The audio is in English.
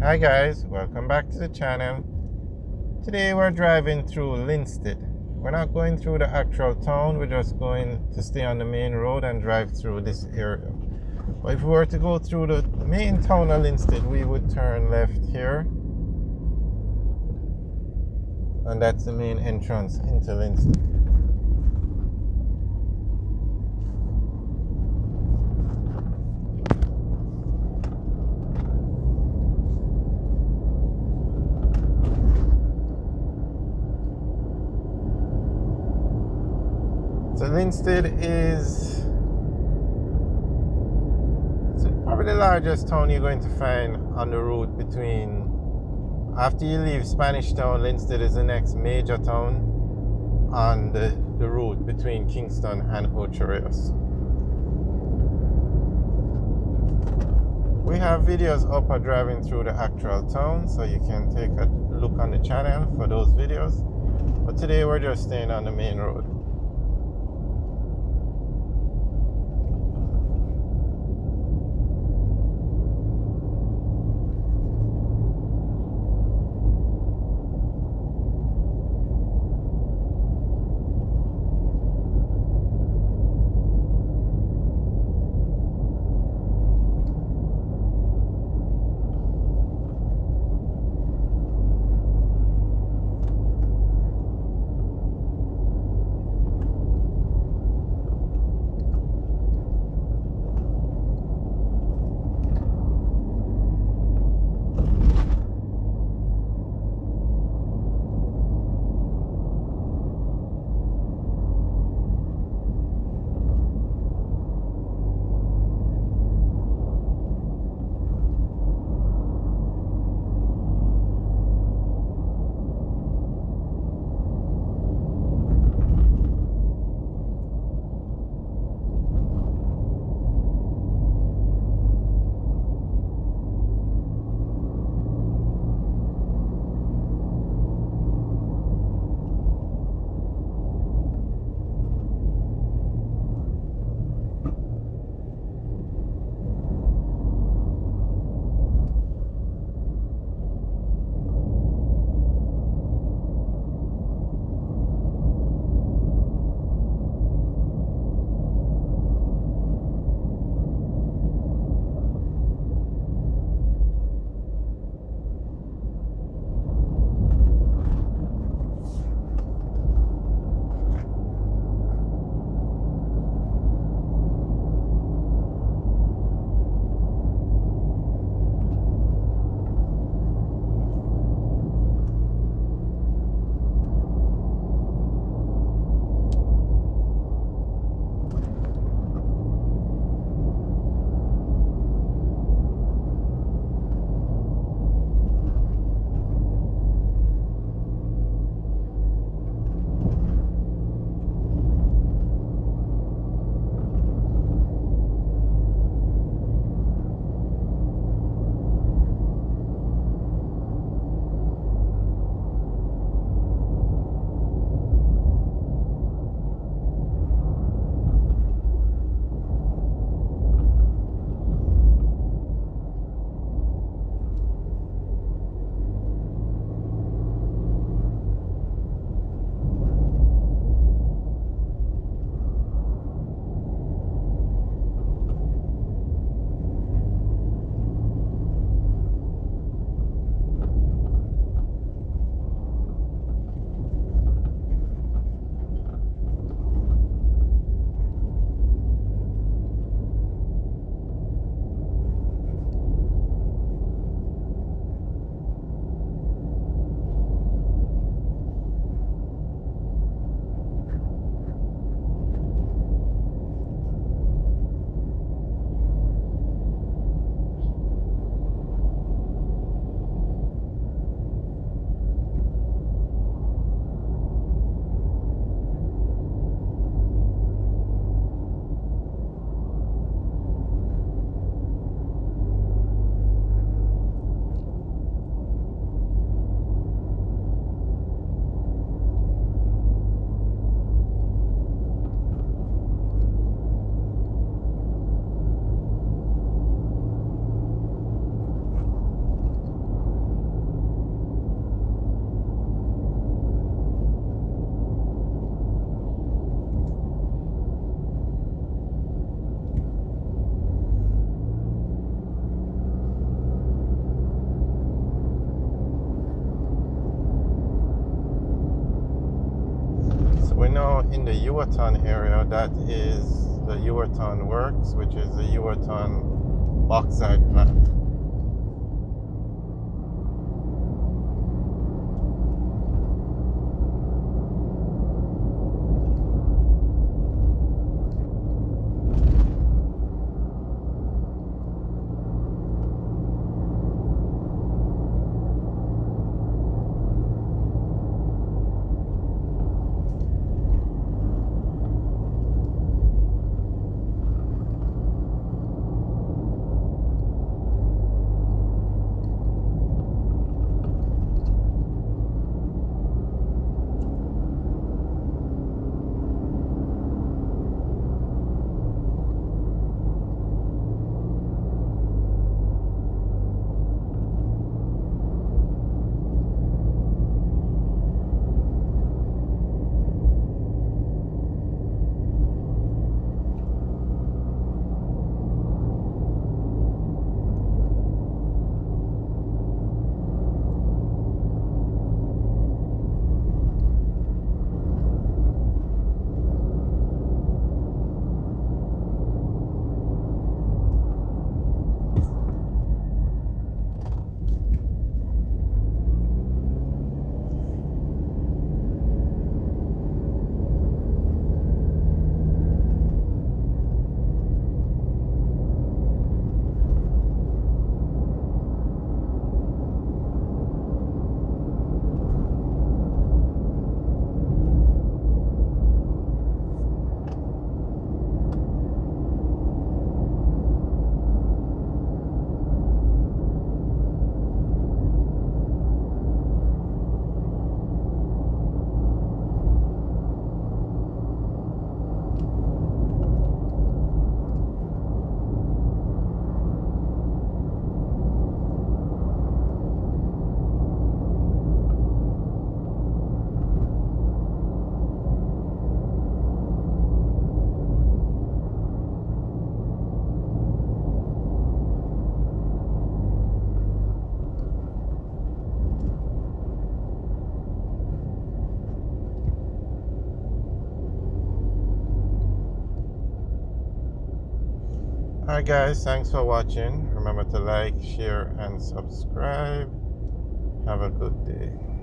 Hi guys, welcome back to the channel. Today we're driving through Linstead. We're not going through the actual town, we're just going to stay on the main road and drive through this area. But if we were to go through the main town of Linstead, we would turn left here. And that's the main entrance into Linstead. So Linstead is probably the largest town you're going to find on the route between, after you leave Spanish Town, Linstead is the next major town on the route between Kingston and Ocho Rios. We have videos up of driving through the actual town, so you can take a look on the channel for those videos. But today we're just staying on the main road. now in the Yuaton area. That is the Yuaton Works, which is the Yuaton bauxite plant. Alright guys, thanks for watching. Remember to like, share and subscribe. Have a good day.